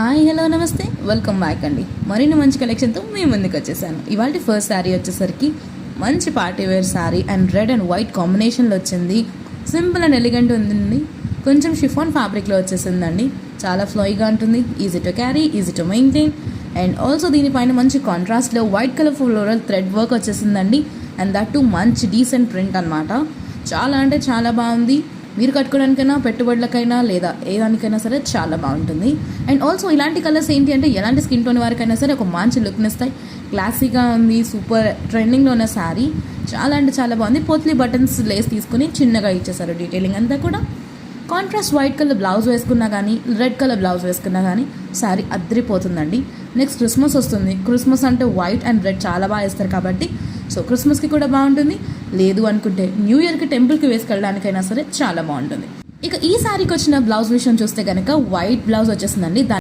Hi hello నమస్తే welcome back అండి. మరిన్ని మంచి కలెక్షన్తో మీ ముందుకు వచ్చేసాను. ఇవాళ ఫస్ట్ శారీ వచ్చేసరికి మంచి party wear sari and red and white కాంబినేషన్లో వచ్చింది. సింపుల్ అండ్ ఎలిగెంట్ ఉంది. కొంచెం షిఫాన్ ఫ్యాబ్రిక్లో వచ్చేసిందండి. చాలా ఫ్లోయిగా ఉంటుంది. Easy to carry, easy to maintain. And also దీనిపైన మంచి కాంట్రాస్ట్లో white colour floral thread work వచ్చేసిందండి. అండ్ దట్ టు మంచి డీసెంట్ ప్రింట్ అనమాట. చాలా అంటే చాలా బాగుంది. మీరు కట్టుకోవడానికైనా, పెట్టుబడులకైనా లేదా ఏ దానికైనా సరే చాలా బాగుంటుంది. అండ్ ఆల్సో ఇలాంటి కలర్స్ ఏంటి అంటే ఎలాంటి స్కిన్ టోన్ వారికైనా సరే ఒక మంచి లుక్ని ఇస్తాయి. క్లాసీగా ఉంది. సూపర్ ట్రెండింగ్లో ఉన్న శారీ. చాలా అంటే చాలా బాగుంది. పోత్లీ బటన్స్ లేస్ తీసుకుని చిన్నగా ఇచ్చేసారు. డీటెయిలింగ్ అంతా కూడా కాంట్రాస్ట్ వైట్ కలర్ బ్లౌజ్ వేసుకున్నా కానీ, రెడ్ కలర్ బ్లౌజ్ వేసుకున్నా కానీ శారీ అద్దరిపోతుందండి. నెక్స్ట్ క్రిస్మస్ వస్తుంది. క్రిస్మస్ అంటే వైట్ అండ్ రెడ్ చాలా బాగా వేస్తారు కాబట్టి సో క్రిస్మస్కి కూడా బాగుంటుంది. లేదు అనుకుంటే న్యూ ఇయర్కి టెంపుల్కి వేసుకెళ్ళడానికైనా సరే చాలా బాగుంటుంది. ఇక ఈ శారీకి వచ్చిన బ్లౌజ్ విషయం చూస్తే కనుక వైట్ బ్లౌజ్ వచ్చేసిందండి.